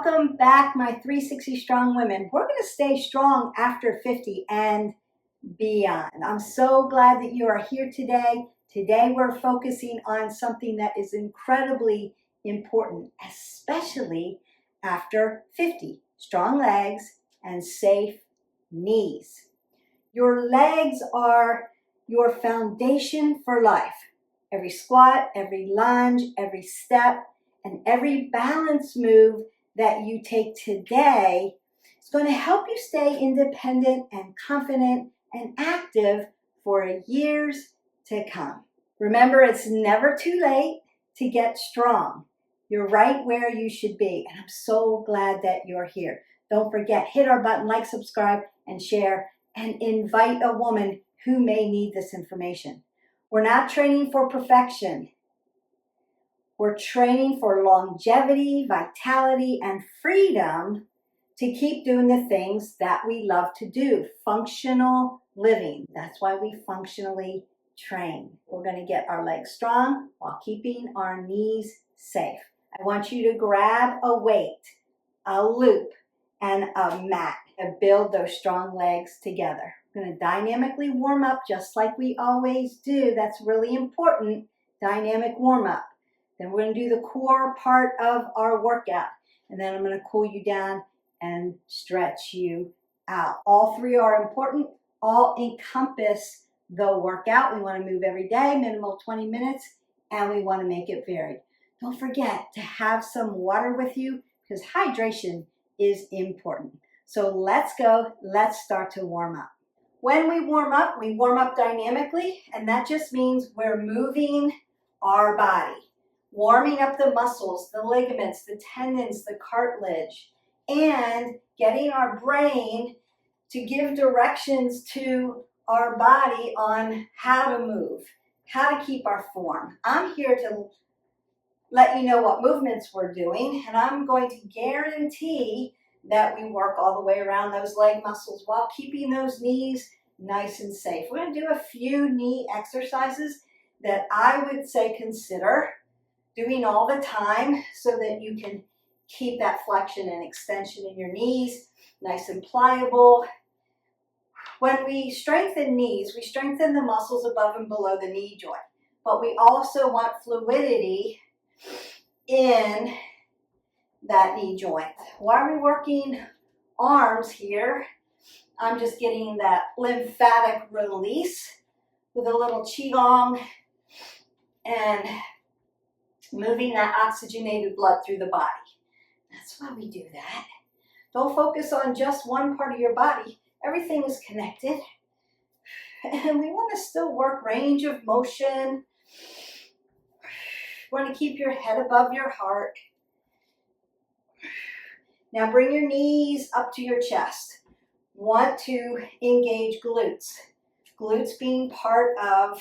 Welcome back, my 360 Strong women. We're going to stay strong after 50 and beyond. I'm so glad that you are here today. Today we're focusing on something that is incredibly important, especially after 50. Strong legs and safe knees. Your legs are your foundation for life. Every squat, every lunge, every step, and every balance move that you take today is going to help you stay independent and confident and active for years to come. Remember, it's never too late to get strong. You're right where you should be, and I'm so glad that you're here. Don't forget, hit our button, like, subscribe, and share, and invite a woman who may need this information. We're not training for perfection. We're training for longevity, vitality, and freedom to keep doing the things that we love to do. Functional living. That's why we functionally train. We're going to get our legs strong while keeping our knees safe. I want you to grab a weight, a loop, and a mat and build those strong legs together. We're going to dynamically warm up just like we always do. That's really important. Dynamic warm up. Then we're going to do the core part of our workout. And then I'm going to cool you down and stretch you out. All three are important. All encompass the workout. We want to move every day, minimal 20 minutes, and we want to make it varied. Don't forget to have some water with you because hydration is important. So let's go. Let's start to warm up. When we warm up dynamically, and that just means we're moving our body. Warming up the muscles, the ligaments, the tendons, the cartilage, and getting our brain to give directions to our body on how to move, how to keep our form. I'm here to let you know what movements we're doing, and I'm going to guarantee that we work all the way around those leg muscles while keeping those knees nice and safe. We're going to do a few knee exercises that I would say consider doing all the time so that you can keep that flexion and extension in your knees nice and pliable. When we strengthen knees, we strengthen the muscles above and below the knee joint, but we also want fluidity in that knee joint. Why are we working arms here? I'm just getting that lymphatic release with a little Qigong and moving that oxygenated blood through the body. That's why we do that. Don't focus on just one part of your body. Everything is connected. And we want to still work range of motion. You want to keep your head above your heart. Now bring your knees up to your chest. Want to engage glutes. Glutes being part of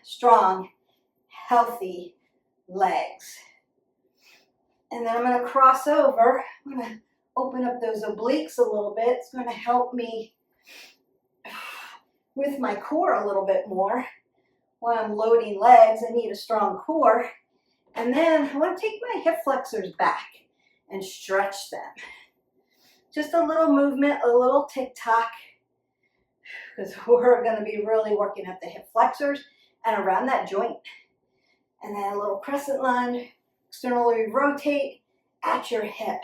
strong, healthy legs. And then I'm going to cross over. I'm going to open up those obliques a little bit. It's going to help me with my core a little bit more. While I'm loading legs, I need a strong core. And then I want to take my hip flexors back and stretch them. Just a little movement, a little tick-tock, because we're going to be really working at the hip flexors and around that joint. And then a little crescent lunge, externally rotate at your hip.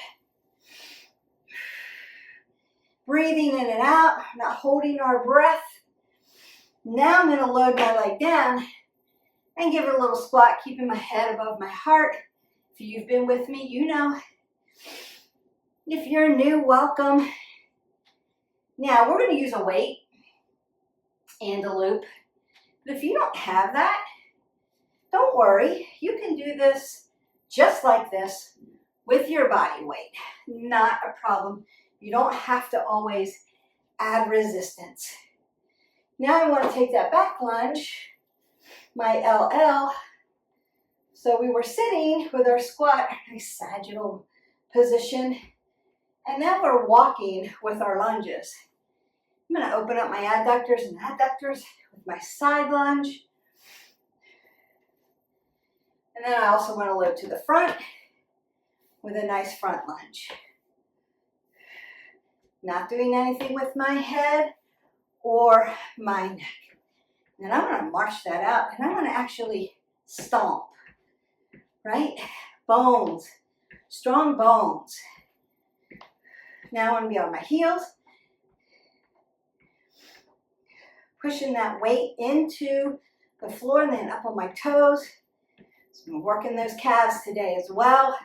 Breathing in and out, not holding our breath. Now I'm going to load my leg down and give it a little squat, keeping my head above my heart. If you've been with me, you know. If you're new, welcome. Now we're going to use a weight and a loop. But if you don't have that, don't worry, you can do this just like this with your body weight. Not a problem. You don't have to always add resistance. Now I want to take that back lunge, my LL. So we were sitting with our squat, nice sagittal position. And now we're walking with our lunges. I'm going to open up my adductors and adductors with my side lunge. And then I also want to load to the front with a nice front lunge. Not doing anything with my head or my neck. And I'm going to march that out, and I'm going to actually stomp, right? Bones, strong bones. Now I'm going to be on my heels, pushing that weight into the floor and then up on my toes. So I'm working those calves today as well.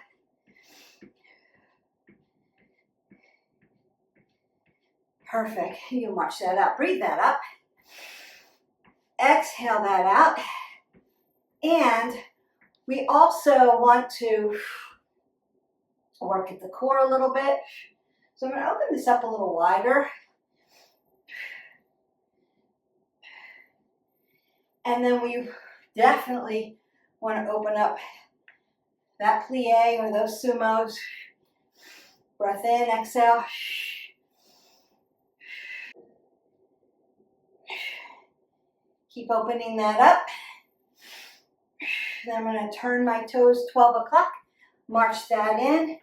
Perfect. You can march that out. Breathe that up. Exhale that out. And we also want to work at the core a little bit. So I'm going to open this up a little wider. And then we definitely want to open up that plie or those sumos. Breath in, exhale. Keep opening that up. Then I'm going to turn my toes 12 o'clock, march that in,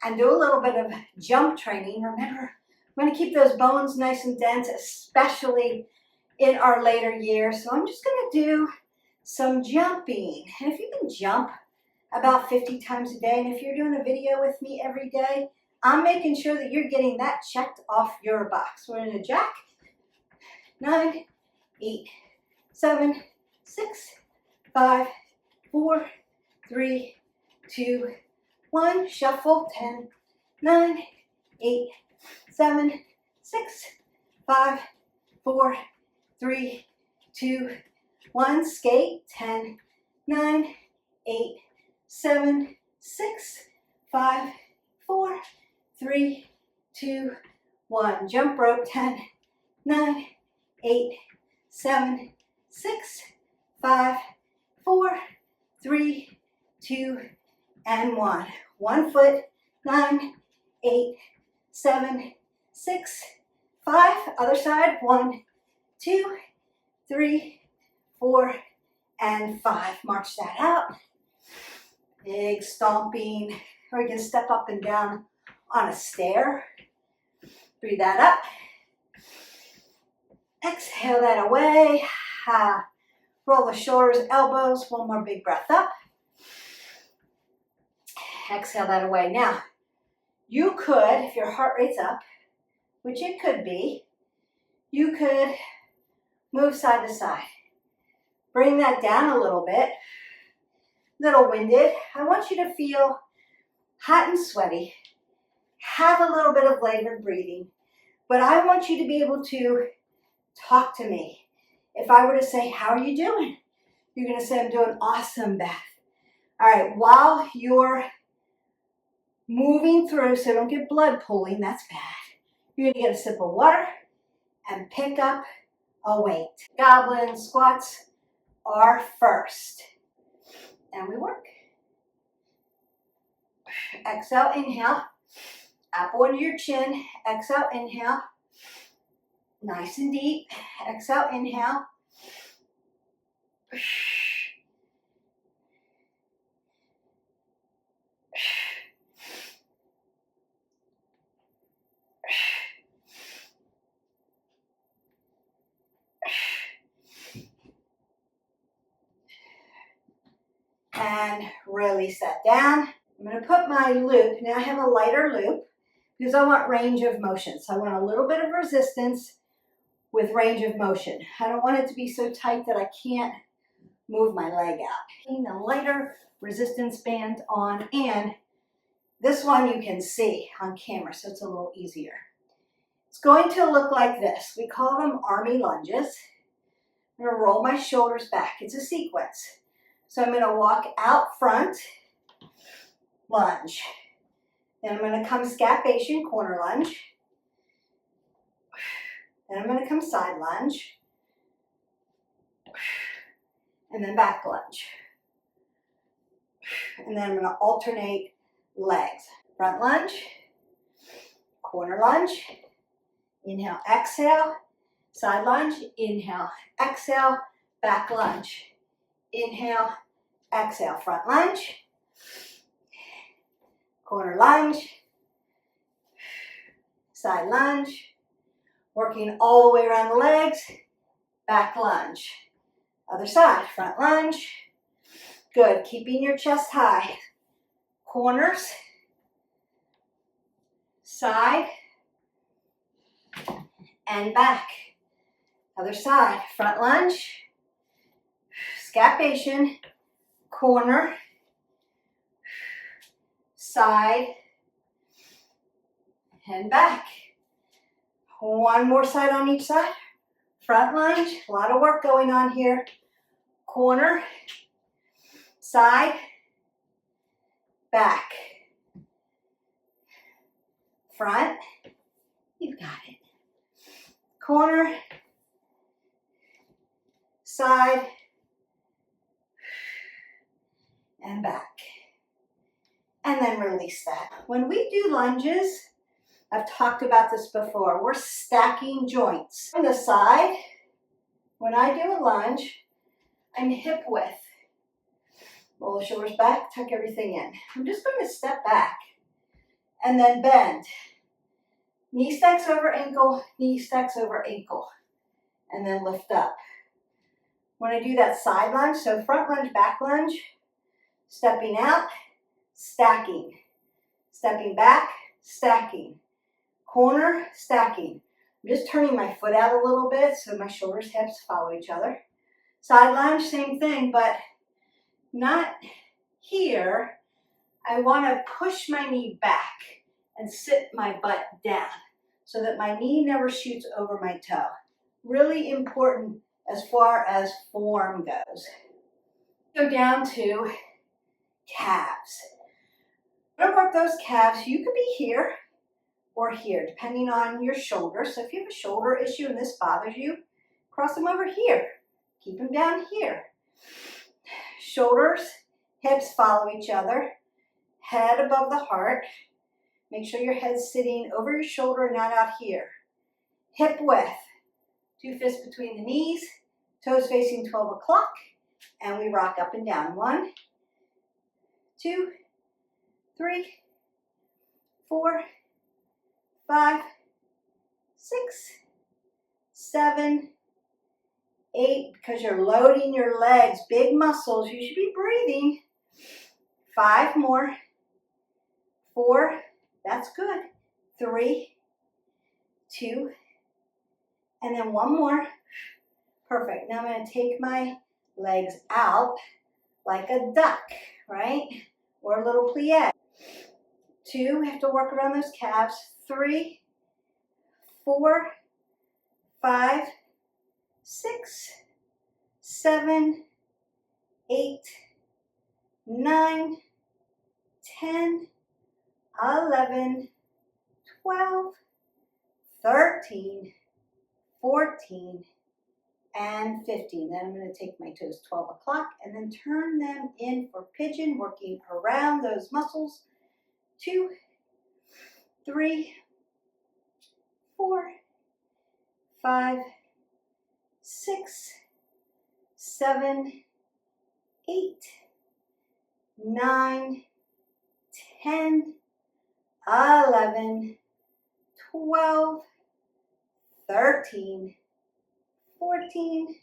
and do a little bit of jump training. Remember, I'm going to keep those bones nice and dense, especially in our later years. So I'm just going to do some jumping. And if you can jump about 50 times a day, and if you're doing a video with me every day, I'm making sure that you're getting that checked off your box. We're in a jack. 9, 8, 7, 6, 5, 4, 3, 2, 1. Shuffle. 10, 9, 8, 7, 6, 5, 4, 3, 2, 1. Skate. 10, 9, 8, 7, 6, 5, 4, 3, 2, 1. Jump rope. 10, 9, 8, 7, 6, 5, 4, 3, 2, and 1. 1 foot. 9, 8, 7, 6, 5. Other side. 1, 2, 3, 4, and 5. March that out. Big stomping. Or you can step up and down on a stair. Breathe that up. Exhale that away. Roll the shoulders, elbows. One more big breath up. Exhale that away. Now, you could, if your heart rate's up, which it could be, you could move side to side. Bring that down a little bit. Little winded. I want you to feel hot and sweaty. Have a little bit of labored breathing. But I want you to be able to talk to me. If I were to say, how are you doing? You're going to say, I'm doing awesome, Beth. All right, while you're moving through, so don't get blood pooling, that's bad. You're going to get a sip of water and pick up a weight. Goblet squats are first. And we work. Exhale, inhale. Apple under your chin. Exhale, inhale. Nice and deep. Exhale, inhale. And release that down. I'm going to put my loop. Now I have a lighter loop because I want range of motion. So I want a little bit of resistance with range of motion. I don't want it to be so tight that I can't move my leg out. Putting a lighter resistance band on, and this one you can see on camera, so it's a little easier. It's going to look like this. We call them army lunges. I'm going to roll my shoulders back. It's a sequence. So I'm going to walk out front, lunge. Then I'm going to come scapation, corner lunge. Then I'm going to come side lunge. And then back lunge. And then I'm going to alternate legs. Front lunge, corner lunge, inhale, exhale, side lunge, inhale, exhale, back lunge. Inhale, exhale, front lunge, corner lunge, side lunge, working all the way around the legs, back lunge. Other side, front lunge. Good, keeping your chest high. Corners, side, and back. Other side, front lunge, scapation, corner, side, and back. One more side on each side. Front lunge, a lot of work going on here. Corner, side, back. Front, you've got it. Corner, side, and back. And then release that. When we do lunges, I've talked about this before, we're stacking joints. On the side, when I do a lunge, I'm hip width. Roll the shoulders back, tuck everything in. I'm just going to step back and then bend. Knee stacks over ankle, knee stacks over ankle, and then lift up. When I do that side lunge, so front lunge, back lunge, stepping out, stacking, stepping back, stacking, corner, stacking. I'm just turning my foot out a little bit so my shoulders, hips follow each other. Side lunge, same thing, but not here. I want to push my knee back and sit my butt down so that my knee never shoots over my toe. Really important as far as form goes. Go down to calves. I'm going to work those calves. You could be here or here, depending on your shoulder. So if you have a shoulder issue and this bothers you, cross them over here. Keep them down here. Shoulders, hips follow each other. Head above the heart. Make sure your head's sitting over your shoulder and not out here. Hip width. 2 fists between the knees. Toes facing 12 o'clock. And we rock up and down. 1, 2, 3, 4, 5, 6, 7, 8. Because you're loading your legs, big muscles, you should be breathing. 5 more. 4, that's good. 3, 2, and then 1 more. Perfect. Now I'm going to take my legs out like a duck, right? Or a little plie. 2, we have to work around those calves. 3, 4, 5, 6, 7, 8, 9, 10, 11, 12, 13, 14, and 15. Then I'm going to take my toes 12 o'clock and then turn them in for pigeon, working around those muscles. 2, 3, 4, 5, 6, 7, 8, 9, 10, 11, 12, 13, 14,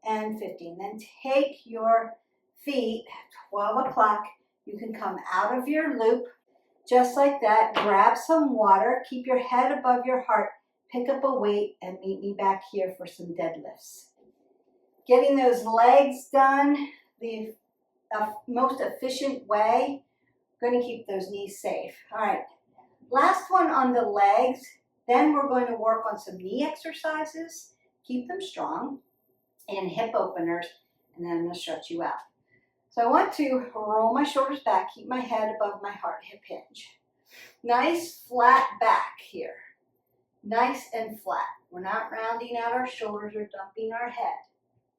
and 15. Then take your feet, 12 o'clock. You can come out of your loop just like that. Grab some water. Keep your head above your heart. Pick up a weight and meet me back here for some deadlifts. Getting those legs done the most efficient way. Going to keep those knees safe. All right. Last one on the legs. Then we're going to work on some knee exercises. Keep them strong, and hip openers, and then I'm going to stretch you out. So I want to roll my shoulders back, keep my head above my heart, hip hinge. Nice flat back here. Nice and flat. We're not rounding out our shoulders or dumping our head.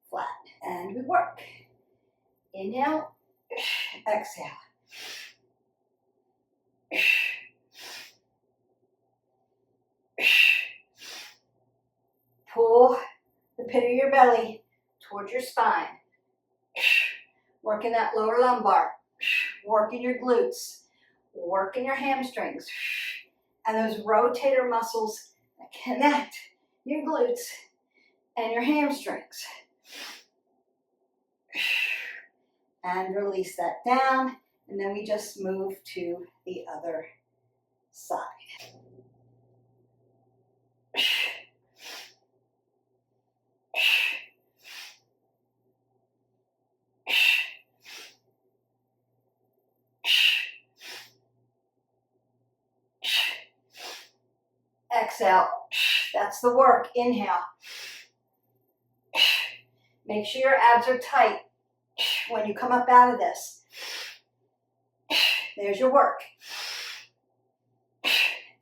Flat. And we work. Inhale, exhale. Pull the pit of your belly towards your spine. Working that lower lumbar. Working your glutes. working your hamstrings and those rotator muscles that connect your glutes and your hamstrings. And release that down, and then we just move to the other side. Exhale. That's the work. Inhale. Make sure your abs are tight when you come up out of this. There's your work.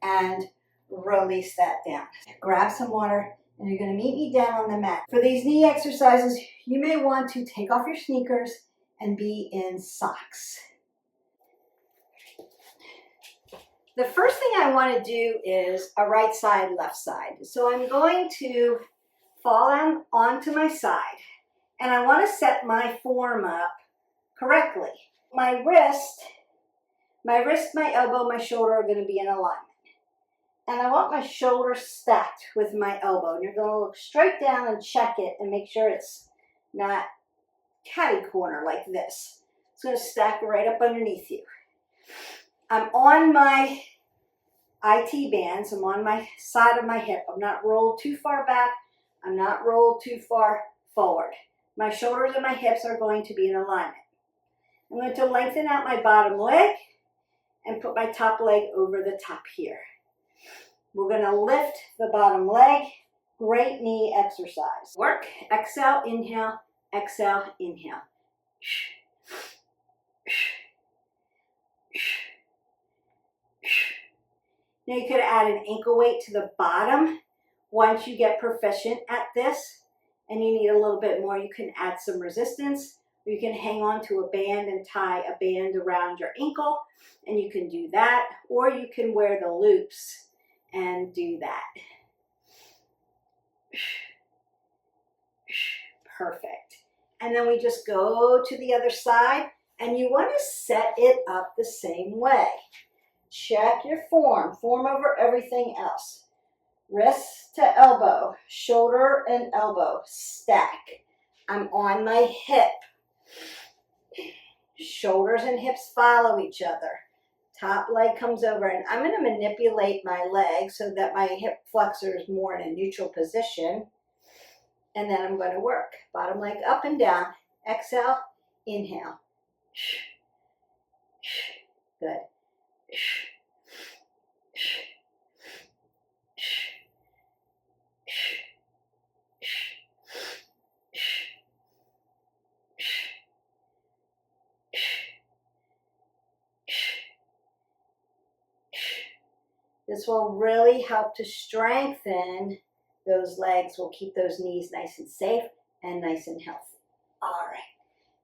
And release that down. Grab some water, and you're going to meet me down on the mat. For these knee exercises, you may want to take off your sneakers and be in socks. The first thing I want to do is a right side, left side. So I'm going to fall down onto my side, and I want to set my form up correctly. My wrist, my elbow, my shoulder are going to be in alignment. And I want my shoulder stacked with my elbow. And you're going to look straight down and check it and make sure it's not catty corner like this. It's going to stack right up underneath you. I'm on my IT bands. I'm on my side of my hip. I'm not rolled too far back. I'm not rolled too far forward. My shoulders and my hips are going to be in alignment. I'm going to lengthen out my bottom leg and put my top leg over the top here. We're going to lift the bottom leg. Great knee exercise. Work. Exhale, inhale, exhale, inhale. Now you could add an ankle weight to the bottom. Once you get proficient at this and you need a little bit more, you can add some resistance. Or you can hang on to a band and tie a band around your ankle, and you can do that. Or you can wear the loops and do that. Perfect. And then we just go to the other side, and you want to set it up the same way. Check your form over everything else. Wrist to elbow, shoulder and elbow, stack. I'm on my hip. Shoulders and hips follow each other. Top leg comes over, and I'm going to manipulate my leg so that my hip flexor is more in a neutral position. And then I'm going to work. Bottom leg up and down. Exhale, inhale. Good. This will really help to strengthen those legs. Will keep those knees nice and safe and nice and healthy. All right.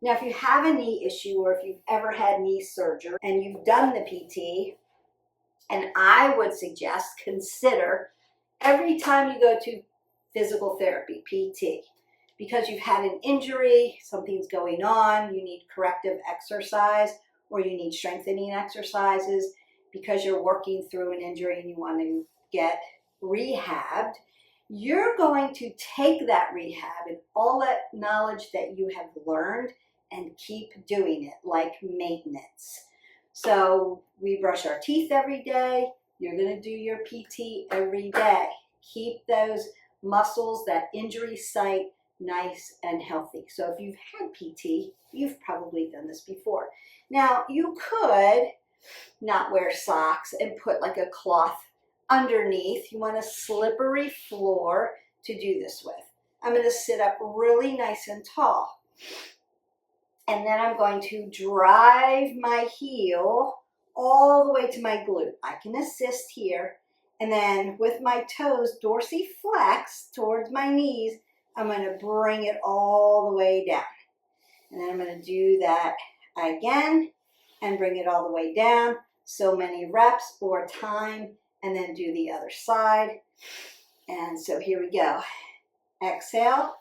Now, if you have a knee issue, or if you've ever had knee surgery and you've done the PT, and I would suggest consider every time you go to physical therapy, PT, because you've had an injury, something's going on, you need corrective exercise, or you need strengthening exercises, because you're working through an injury and you want to get rehabbed, you're going to take that rehab and all that knowledge that you have learned and keep doing it like maintenance. So we brush our teeth every day. You're going to do your PT every day. Keep those muscles, that injury site, nice and healthy. So if you've had PT, you've probably done this before. Now, you could not wear socks and put like a cloth underneath. You want a slippery floor to do this with. I'm going to sit up really nice and tall. And then I'm going to drive my heel all the way to my glute. I can assist here. And then with my toes dorsiflex towards my knees, I'm going to bring it all the way down. And then I'm going to do that again and bring it all the way down. So many reps or time, and then do the other side. And so here we go. Exhale,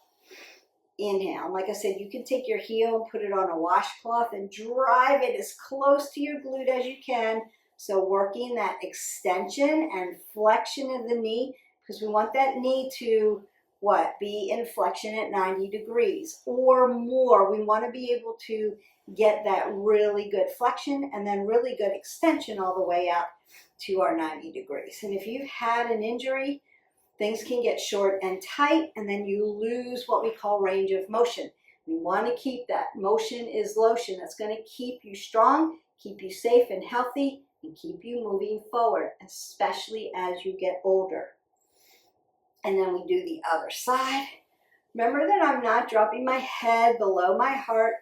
Inhale. Like I said, you can take your heel and put it on a washcloth and drive it as close to your glute as you can. So working that extension and flexion of the knee, because we want that knee to be in flexion at 90 degrees or more. We want to be able to get that really good flexion and then really good extension all the way out to our 90 degrees. And if you've had an injury, things can get short and tight, and then you lose what we call range of motion. We want to keep that. Motion is lotion. That's going to keep you strong, keep you safe and healthy, and keep you moving forward, especially as you get older. And then we do the other side. Remember that I'm not dropping my head below my heart,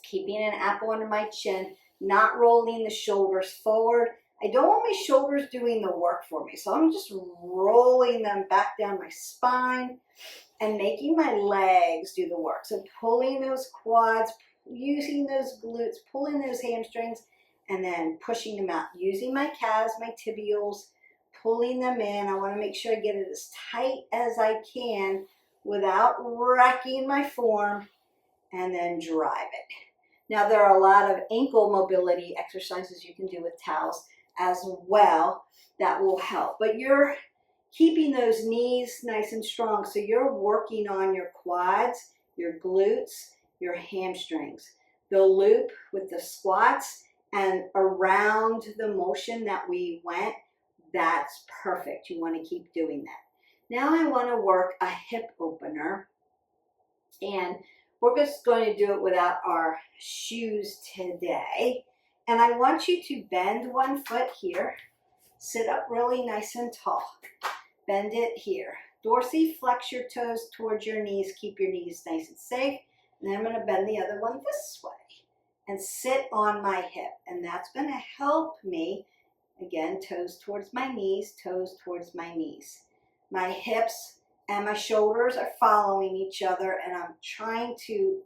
keeping an apple under my chin, not rolling the shoulders forward. I don't want my shoulders doing the work for me, so I'm just rolling them back down my spine and making my legs do the work. So pulling those quads, using those glutes, pulling those hamstrings, and then pushing them out, using my calves, my tibials, pulling them in. I want to make sure I get it as tight as I can without wrecking my form, and then drive it. Now, there are a lot of ankle mobility exercises you can do with towels as well that will help. But you're keeping those knees nice and strong. So you're working on your quads, your glutes, your hamstrings. The loop with the squats and around the motion that we went, that's perfect. You want to keep doing that. Now I want to work a hip opener, and we're just going to do it without our shoes today. And I want you to bend one foot here, sit up really nice and tall. Bend it here. Dorsiflex your toes towards your knees. Keep your knees nice and safe. And then I'm going to bend the other one this way and sit on my hip. And that's going to help me, again, toes towards my knees, toes towards my knees. My hips and my shoulders are following each other, and I'm trying to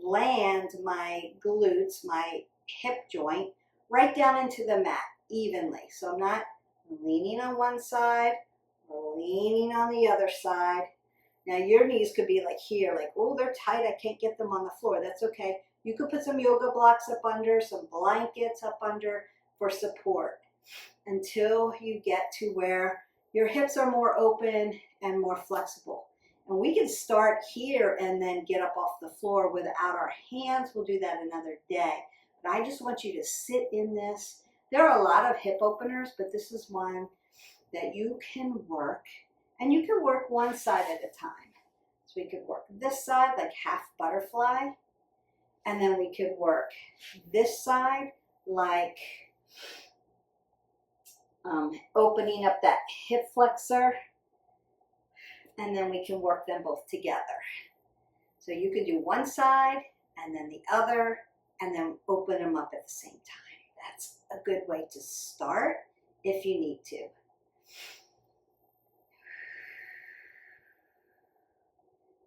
land my glutes, my hip joint, right down into the mat evenly. So I'm not leaning on one side or leaning on the other side. Now your knees could be like here, like, oh, they're tight, I can't get them on the floor. That's okay. You could put some yoga blocks up under, some blankets up under for support until you get to where your hips are more open and more flexible. And we can start here and then get up off the floor without our hands. We'll do that another day. But I just want you to sit in this. There are a lot of hip openers, but this is one that you can work. And you can work one side at a time. So we could work this side like half butterfly. And then we could work this side like opening up that hip flexor. And then we can work them both together. So you could do one side and then the other, and then open them up at the same time. That's a good way to start if you need to.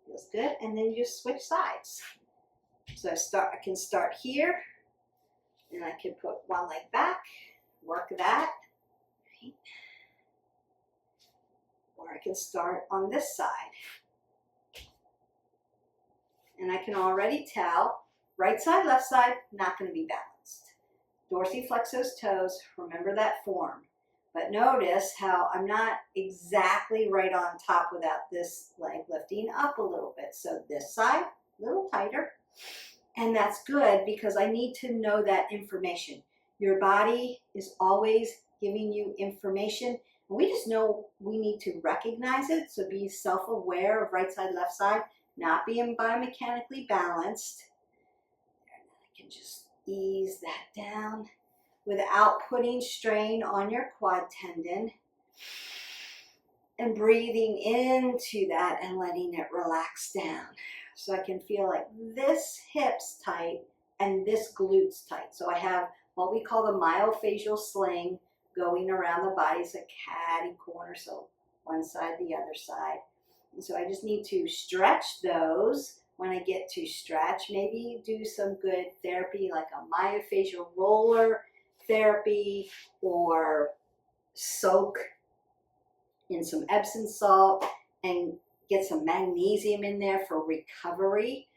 Feels good. And then you just switch sides. So I can start here, and I can put one leg back, work that. Right. Or I can start on this side. And I can already tell, right side, left side, not going to be balanced. Dorsiflex those toes, remember that form. But notice how I'm not exactly right on top without this leg lifting up a little bit. So this side, a little tighter. And that's good because I need to know that information. Your body is always giving you information. And we just know we need to recognize it. So be self-aware of right side, left side, not being biomechanically balanced. And I can just ease that down without putting strain on your quad tendon. And breathing into that and letting it relax down. So I can feel like this hip's tight and this glute's tight. So I have what we call the myofascial sling going around the body. It's a catty corner, so one side, the other side. And so I just need to stretch those. When I get to stretch, maybe do some good therapy like a myofascial roller therapy, or soak in some Epsom salt and get some magnesium in there for recovery.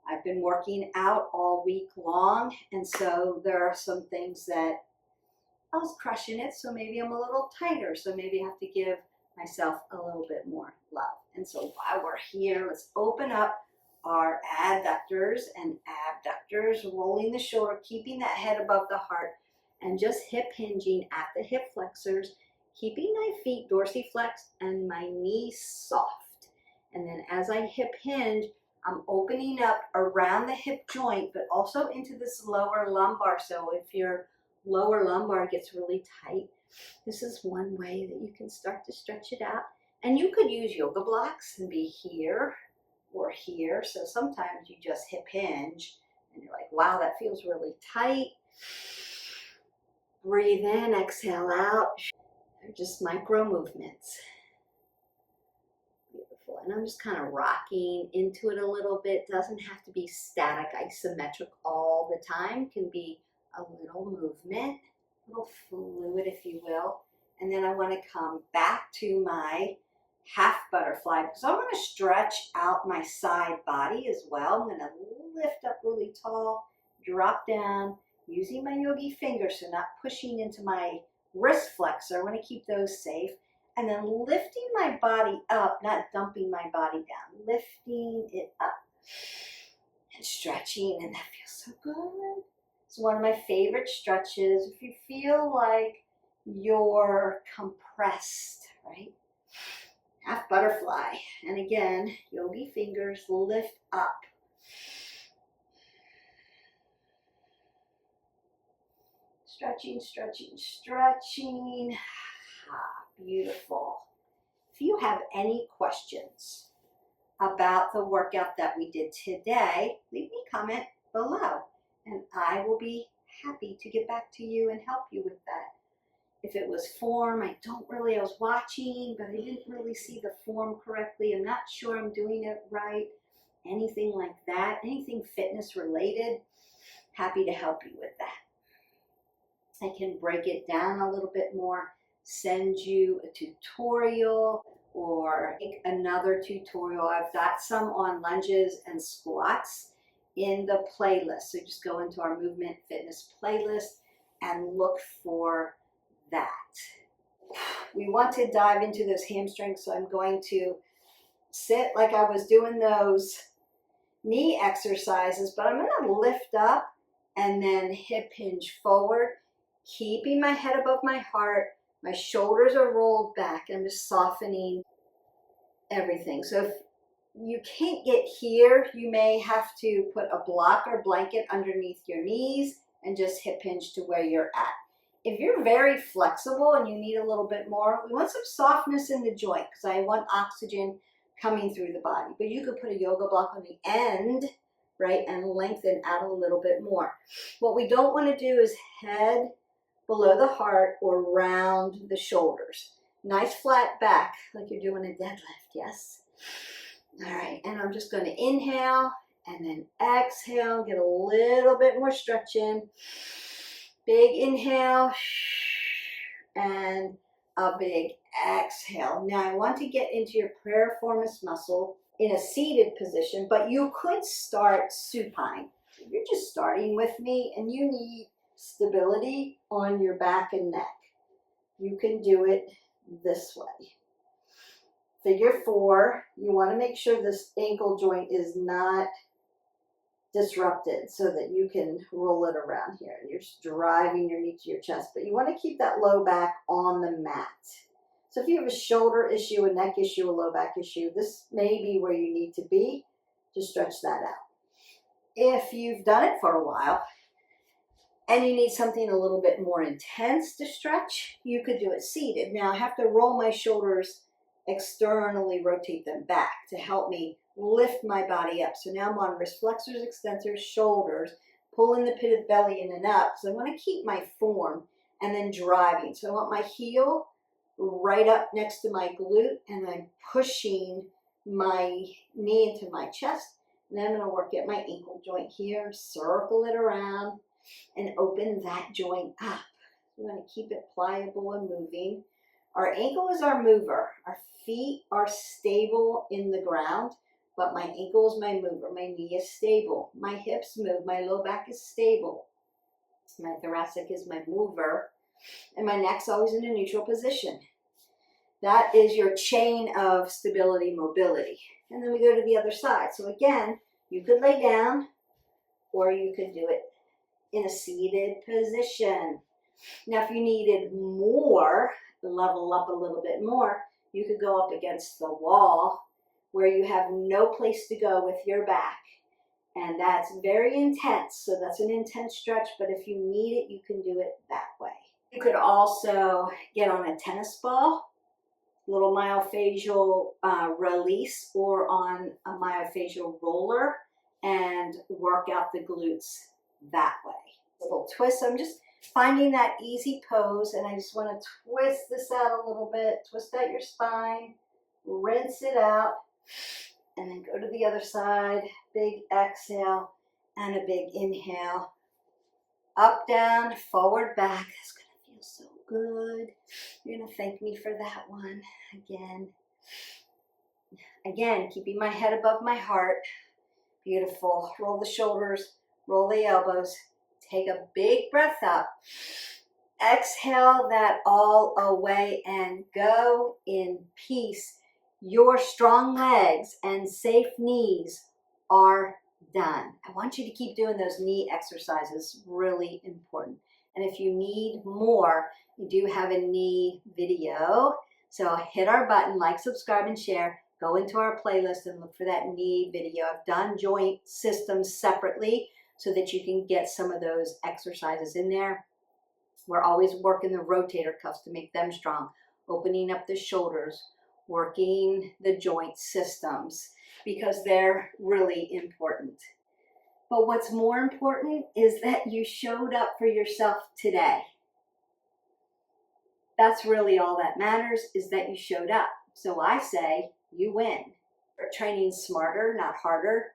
I've been working out all week long, and so there are some things that I was crushing it, so maybe I'm a little tighter, so maybe I have to give myself a little bit more love. And so while we're here, let's open up our adductors and abductors, rolling the shoulder, keeping that head above the heart, and just hip hinging at the hip flexors, keeping my feet dorsiflexed and my knees soft. And then as I hip hinge, I'm opening up around the hip joint, but also into this lower lumbar. So if your lower lumbar gets really tight, this is one way that you can start to stretch it out. And you could use yoga blocks and be here or here. So sometimes you just hip hinge and you're like, wow, that feels really tight. Breathe in, exhale out. They're just micro movements. Beautiful. And I'm just kind of rocking into it a little bit. Doesn't have to be static, isometric all the time. Can be a little movement, a little fluid, if you will. And then I want to come back to my half butterfly because I'm going to stretch out my side body as well. I'm going to lift up really tall, drop down, using my yogi fingers, so not pushing into my wrist flexor. I want to keep those safe. And then lifting my body up, not dumping my body down, lifting it up and stretching, and that feels so good. It's one of my favorite stretches. If you feel like you're compressed, right? Half butterfly. And again, yogi fingers, lift up. Stretching, stretching, stretching. Beautiful. If you have any questions about the workout that we did today, leave me a comment below and I will be happy to get back to you and help you with that. If it was form, I was watching, but I didn't really see the form correctly. I'm not sure I'm doing it right. Anything like that, anything fitness related, happy to help you with that. I can break it down a little bit more, send you a tutorial or another tutorial. I've got some on lunges and squats in the playlist. So just go into our movement fitness playlist and look for that. We want to dive into those hamstrings, so I'm going to sit like I was doing those knee exercises, but I'm going to lift up and then hip hinge forward, keeping my head above my heart. My shoulders are rolled back. I'm just softening everything. So if you can't get here, you may have to put a block or blanket underneath your knees and just hip hinge to where you're at. If you're very flexible and you need a little bit more, we want some softness in the joint because I want oxygen coming through the body. But you could put a yoga block on the end, right, and lengthen out a little bit more. What we don't want to do is head below the heart or round the shoulders. Nice flat back like you're doing a deadlift, yes? All right, and I'm just going to inhale and then exhale, get a little bit more stretch in. Big inhale and a big exhale. Now I want to get into your piriformis muscle in a seated position, but you could start supine. If you're just starting with me and you need stability on your back and neck, you can do it this way. Figure 4, you want to make sure this ankle joint is not disrupted so that you can roll it around here. You're just driving your knee to your chest, but you want to keep that low back on the mat. So if you have a shoulder issue, a neck issue, a low back issue, this may be where you need to be to stretch that out. If you've done it for a while and you need something a little bit more intense to stretch, you could do it seated. Now I have to roll my shoulders externally, rotate them back to help me lift my body up. So now I'm on wrist flexors, extensors, shoulders, pulling the pit of the belly in and up. So I want to keep my form and then driving. So I want my heel right up next to my glute and I'm pushing my knee into my chest. And then I'm going to work at my ankle joint here, circle it around and open that joint up. I'm going to keep it pliable and moving. Our ankle is our mover. Our feet are stable in the ground, but my ankle is my mover. My knee is stable. My hips move. My low back is stable. My thoracic is my mover, and my neck's always in a neutral position. That is your chain of stability, mobility. And then we go to the other side. So again, you could lay down, or you could do it in a seated position. Now, if you needed more, level up a little bit more, you could go up against the wall where you have no place to go with your back. And that's very intense. So that's an intense stretch, but if you need it, you can do it that way. You could also get on a tennis ball, little myofascial release, or on a myofascial roller and work out the glutes that way. Little twist. I'm just finding that easy pose, and I just want to twist this out a little bit. Twist out your spine, rinse it out, and then go to the other side. Big exhale and a big inhale. Up, down, forward, back. That's going to feel so good. You're going to thank me for that one. Again, keeping my head above my heart. Beautiful. Roll the shoulders, roll the elbows. Take a big breath up. Exhale that all away and go in peace. Your strong legs and safe knees are done. I want you to keep doing those knee exercises, really important. And if you need more, we do have a knee video. So hit our button, like, subscribe, and share. Go into our playlist and look for that knee video. I've done joint systems separately so that you can get some of those exercises in there. We're always working the rotator cuffs to make them strong, opening up the shoulders, working the joint systems, because they're really important. But what's more important is that you showed up for yourself today. That's really all that matters, is that you showed up. So I say you win. We're training smarter, not harder,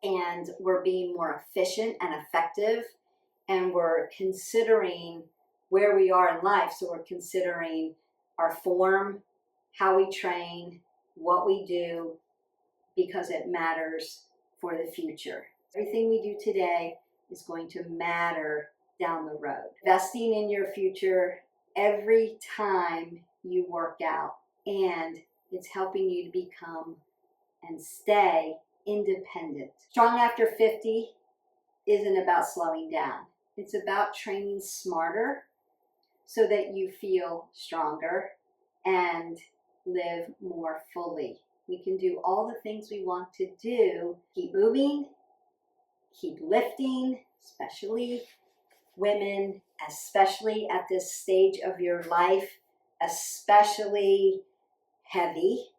and we're being more efficient and effective, and we're considering where we are in life. So we're considering our form, how we train, what we do, because it matters for the future. Everything we do today is going to matter down the road. Investing in your future every time you work out, and it's helping you to become and stay independent. Strong after 50 isn't about slowing down. It's about training smarter so that you feel stronger and live more fully. We can do all the things we want to do. Keep moving, keep lifting, especially women, especially at this stage of your life, especially heavy.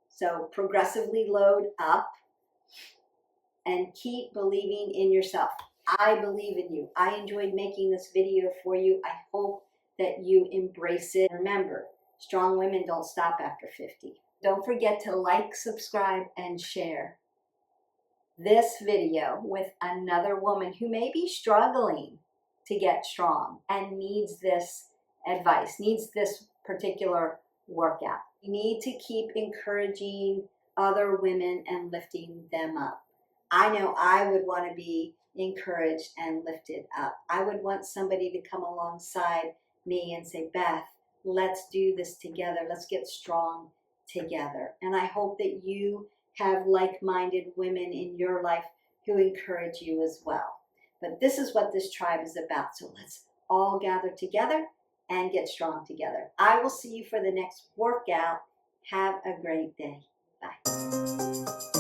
So progressively load up and keep believing in yourself. I believe in you. I enjoyed making this video for you. I hope that you embrace it. Remember, strong women don't stop after 50. Don't forget to like, subscribe, and share this video with another woman who may be struggling to get strong and needs this advice, needs this particular workout. You need to keep encouraging other women and lifting them up. I know I would want to be encouraged and lifted up. I would want somebody to come alongside me and say, Beth, let's do this together. Let's get strong together. And I hope that you have like-minded women in your life who encourage you as well. But this is what this tribe is about. So let's all gather together and get strong together. I will see you for the next workout. Have a great day. Bye.